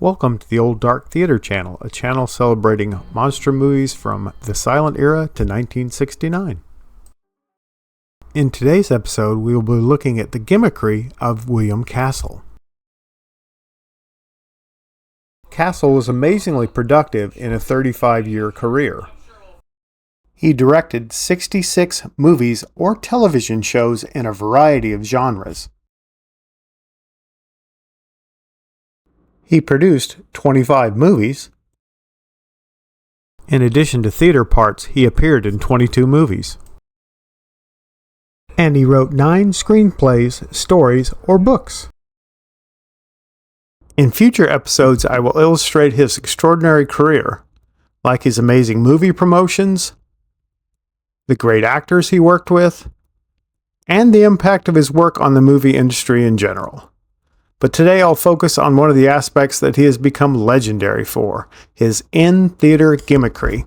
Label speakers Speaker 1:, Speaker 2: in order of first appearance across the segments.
Speaker 1: Welcome to the Old Dark Theater channel, a channel celebrating monster movies from the silent era to 1969. In today's episode, we will be looking at the gimmickry of William Castle. Castle was amazingly productive in a 35-year career. He directed 66 movies or television shows in a variety of genres. He produced 25 movies. In addition to theater parts, he appeared in 22 movies. And he wrote 9 screenplays, stories, or books. In future episodes, I will illustrate his extraordinary career, like his amazing movie promotions, the great actors he worked with, and the impact of his work on the movie industry in general. But today I'll focus on one of the aspects that he has become legendary for, his in-theater gimmickry.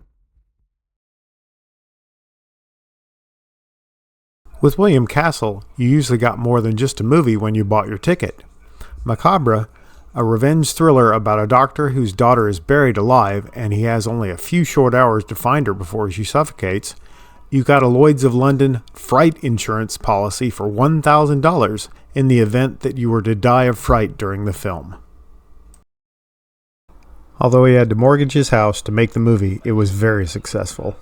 Speaker 1: With William Castle, you usually got more than just a movie when you bought your ticket. Macabre, a revenge thriller about a doctor whose daughter is buried alive and he has only a few short hours to find her before she suffocates, you got a Lloyd's of London fright insurance policy for $1,000 in the event that you were to die of fright during the film. Although he had to mortgage his house to make the movie, it was very successful.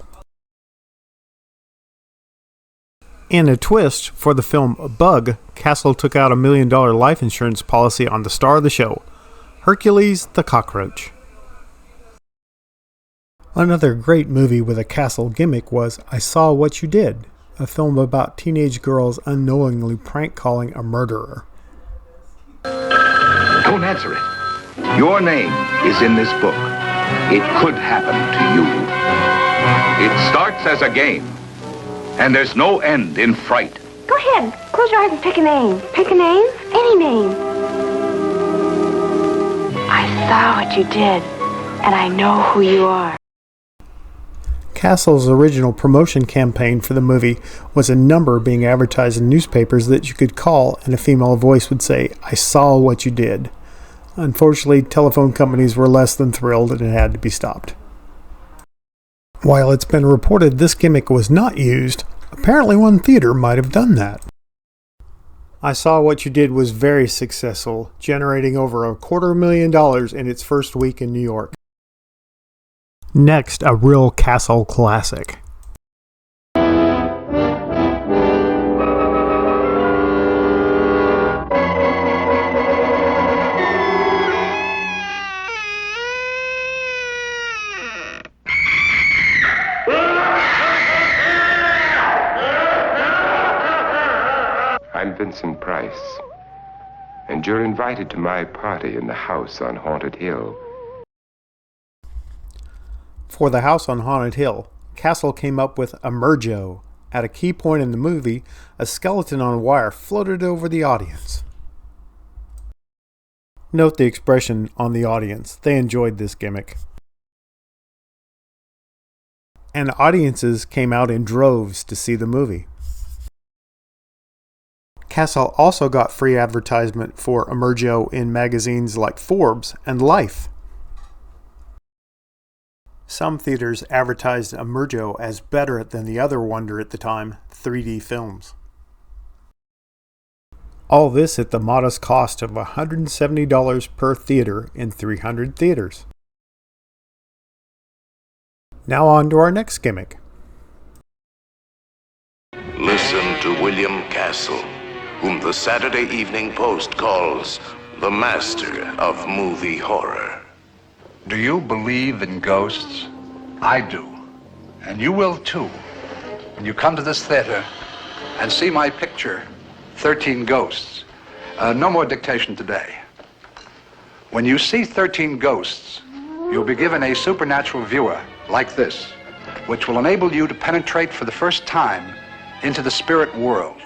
Speaker 1: In a twist for the film Bug, Castle took out a $1 million life insurance policy on the star of the show, Hercules the Cockroach. Another great movie with a Castle gimmick was I Saw What You Did, a film about teenage girls unknowingly prank-calling a murderer.
Speaker 2: Don't answer it. Your name is in this book. It could happen to you. It starts as a game, and there's no end in fright.
Speaker 3: Go ahead. Close your eyes and pick a name. Pick a name? Any name. I saw what you did, and I know who you are.
Speaker 1: Castle's original promotion campaign for the movie was a number being advertised in newspapers that you could call and a female voice would say, I saw what you did. Unfortunately, telephone companies were less than thrilled and it had to be stopped. While it's been reported this gimmick was not used, apparently one theater might have done that. I Saw What You Did was very successful, generating over $250,000 in its first week in New York. Next, a real Castle classic.
Speaker 4: I'm Vincent Price, and you're invited to my party in the house on Haunted Hill.
Speaker 1: For the house on Haunted Hill, Castle came up with Emergo. At a key point in the movie, a skeleton on wire floated over the audience. Note the expression on the audience. They enjoyed this gimmick. And audiences came out in droves to see the movie. Castle also got free advertisement for Emergo in magazines like Forbes and Life. Some theaters advertised Emergo as better than the other wonder at the time, 3D films. All this at the modest cost of $170 per theater in 300 theaters. Now on to our next gimmick.
Speaker 5: Listen to William Castle, whom the Saturday Evening Post calls the master of movie horror.
Speaker 6: Do you believe in ghosts? I do. And you will too. When you come to this theater and see my picture, 13 Ghosts. No more dictation today. When you see 13 ghosts, you'll be given a supernatural viewer like this, which will enable you to penetrate for the first time into the spirit world.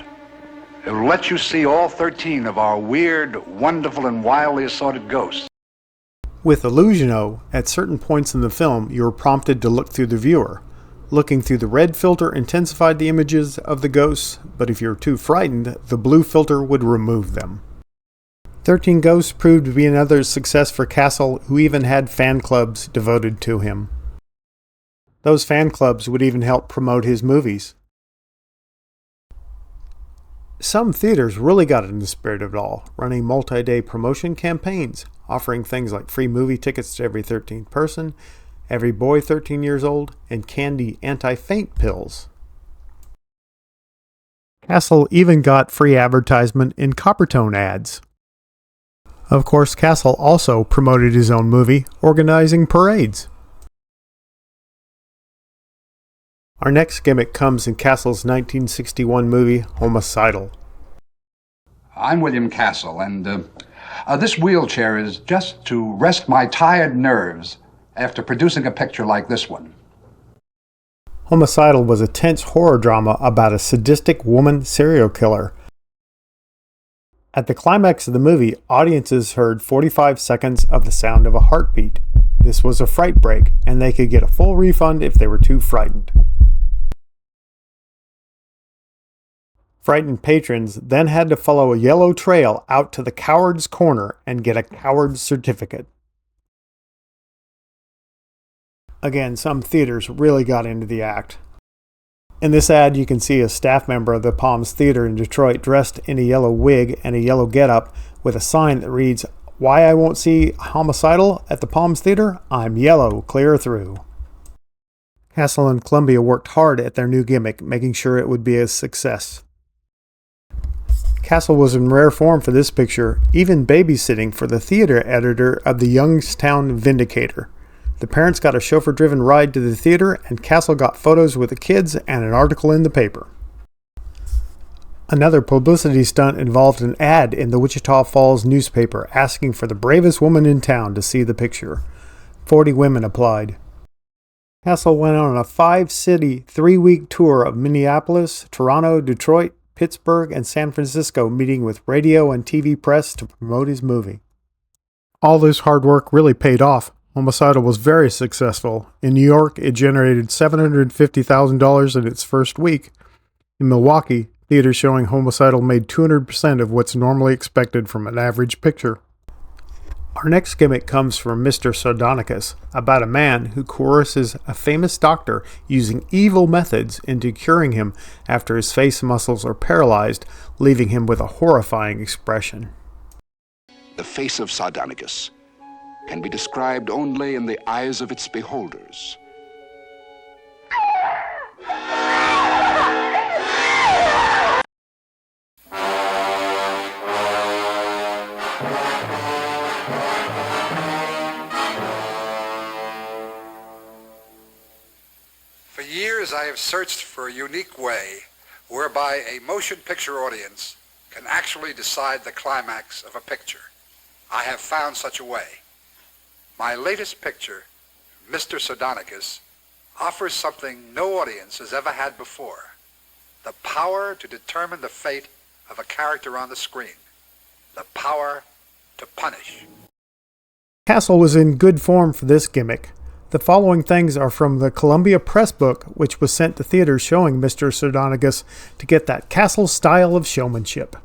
Speaker 6: It will let you see all 13 of our weird, wonderful, and wildly assorted ghosts.
Speaker 1: With Illusiono, at certain points in the film, you were prompted to look through the viewer. Looking through the red filter intensified the images of the ghosts, but if you were too frightened, the blue filter would remove them. 13 Ghosts proved to be another success for Castle, who even had fan clubs devoted to him. Those fan clubs would even help promote his movies. Some theaters really got in the spirit of it all, running multi-day promotion campaigns, offering things like free movie tickets to every 13th person, every boy 13 years old, and candy anti-faint pills. Castle even got free advertisement in Coppertone ads. Of course, Castle also promoted his own movie, organizing parades. Our next gimmick comes in Castle's 1961 movie, Homicidal.
Speaker 6: I'm William Castle, and this wheelchair is just to rest my tired nerves after producing a picture like this one.
Speaker 1: Homicidal was a tense horror drama about a sadistic woman serial killer. At the climax of the movie, audiences heard 45 seconds of the sound of a heartbeat. This was a fright break, and they could get a full refund if they were too frightened. Frightened patrons then had to follow a yellow trail out to the Coward's Corner and get a coward's certificate. Again, some theaters really got into the act. In this ad, you can see a staff member of the Palms Theater in Detroit dressed in a yellow wig and a yellow getup with a sign that reads, "Why I won't see Homicidal at the Palms Theater? I'm yellow, clear through." Castle and Columbia worked hard at their new gimmick, making sure it would be a success. Castle was in rare form for this picture, even babysitting for the theater editor of the Youngstown Vindicator. The parents got a chauffeur-driven ride to the theater, and Castle got photos with the kids and an article in the paper. Another publicity stunt involved an ad in the Wichita Falls newspaper asking for the bravest woman in town to see the picture. 40 women applied. Castle went on a 5-city, 3-week tour of Minneapolis, Toronto, Detroit, Pittsburgh, and San Francisco, meeting with radio and TV press to promote his movie. All this hard work really paid off. Homicidal was very successful. In New York, it generated $750,000 in its first week. In Milwaukee, theaters showing Homicidal made 200% of what's normally expected from an average picture. Our next gimmick comes from Mr. Sardonicus, about a man who coerces a famous doctor using evil methods into curing him after his face muscles are paralyzed, leaving him with a horrifying expression.
Speaker 7: The face of Sardonicus can be described only in the eyes of its beholders.
Speaker 6: For years, I have searched for a unique way whereby a motion picture audience can actually decide the climax of a picture. I have found such a way. My latest picture, Mr. Sardonicus, offers something no audience has ever had before: the power to determine the fate of a character on the screen, the power to punish.
Speaker 1: Castle was in good form for this gimmick. The following things are from the Columbia Press book, which was sent to theaters showing Mr. Sardonicus to get that Castle style of showmanship.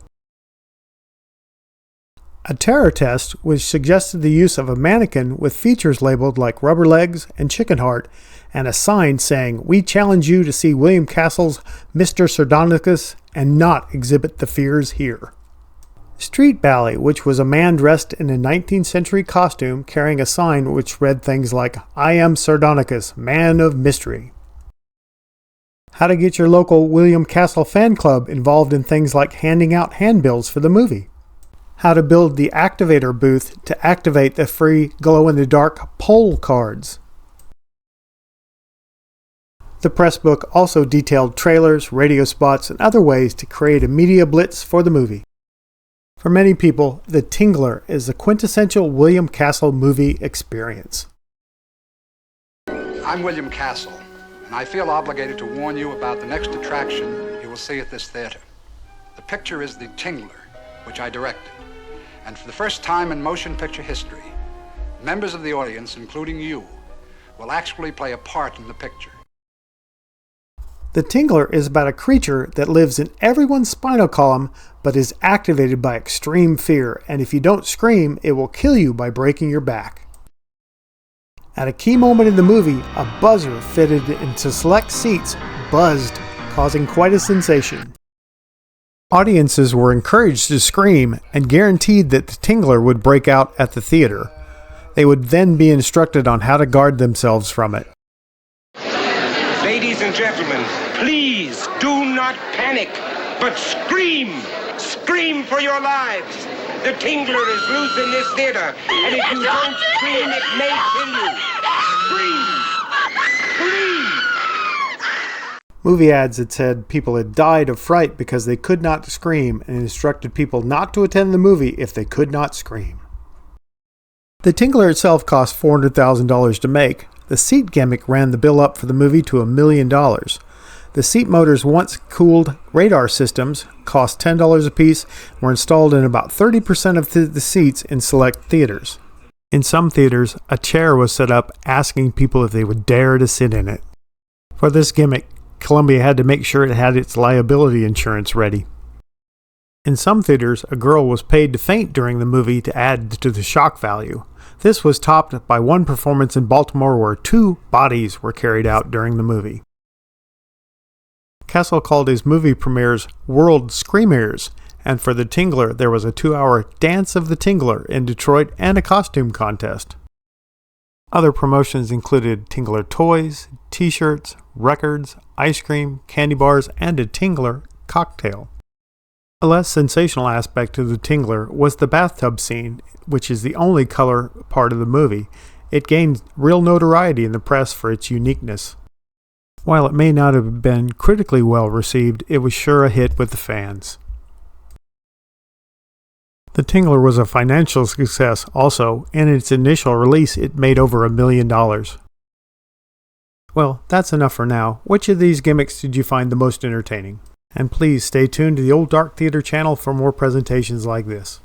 Speaker 1: A terror test which suggested the use of a mannequin with features labeled like rubber legs and chicken heart, and a sign saying, "We challenge you to see William Castle's Mr. Sardonicus and not exhibit the fears here." Street Ballet, which was a man dressed in a 19th century costume carrying a sign which read things like, "I am Sardonicus, man of mystery." How to get your local William Castle fan club involved in things like handing out handbills for the movie. How to build the activator booth to activate the free glow-in-the-dark poll cards. The press book also detailed trailers, radio spots, and other ways to create a media blitz for the movie. For many people, The Tingler is the quintessential William Castle movie experience.
Speaker 6: I'm William Castle, and I feel obligated to warn you about the next attraction you will see at this theater. The picture is The Tingler, which I directed. And for the first time in motion picture history, members of the audience, including you, will actually play a part in the picture.
Speaker 1: The Tingler is about a creature that lives in everyone's spinal column but is activated by extreme fear, and if you don't scream, it will kill you by breaking your back. At a key moment in the movie, a buzzer fitted into select seats buzzed, causing quite a sensation. Audiences were encouraged to scream and guaranteed that the Tingler would break out at the theater. They would then be instructed on how to guard themselves from it.
Speaker 8: Ladies and gentlemen, please do not panic, but scream! Scream for your lives! The Tingler is loose in this theater, and if you don't scream, it may kill you. Scream! Scream!
Speaker 1: Movie ads had said people had died of fright because they could not scream and instructed people not to attend the movie if they could not scream. The Tingler itself cost $400,000 to make. The seat gimmick ran the bill up for the movie to $1 million. The seat motors, once cooled radar systems, cost $10 apiece and were installed in about 30% of the seats in select theaters. In some theaters, a chair was set up asking people if they would dare to sit in it. For this gimmick, Columbia had to make sure it had its liability insurance ready. In some theaters, a girl was paid to faint during the movie to add to the shock value. This was topped by one performance in Baltimore where 2 bodies were carried out during the movie. Kessel called his movie premieres World Screamers, and for the Tingler there was a 2-hour Dance of the Tingler in Detroit and a costume contest. Other promotions included Tingler toys, t-shirts, records, ice cream, candy bars, and a Tingler cocktail. A less sensational aspect of the Tingler was the bathtub scene, which is the only color part of the movie. It gained real notoriety in the press for its uniqueness. While it may not have been critically well received, it was sure a hit with the fans. The Tingler was a financial success also. In its initial release, it made over $1 million. Well, that's enough for now. Which of these gimmicks did you find the most entertaining? And please stay tuned to the Old Dark Theater channel for more presentations like this.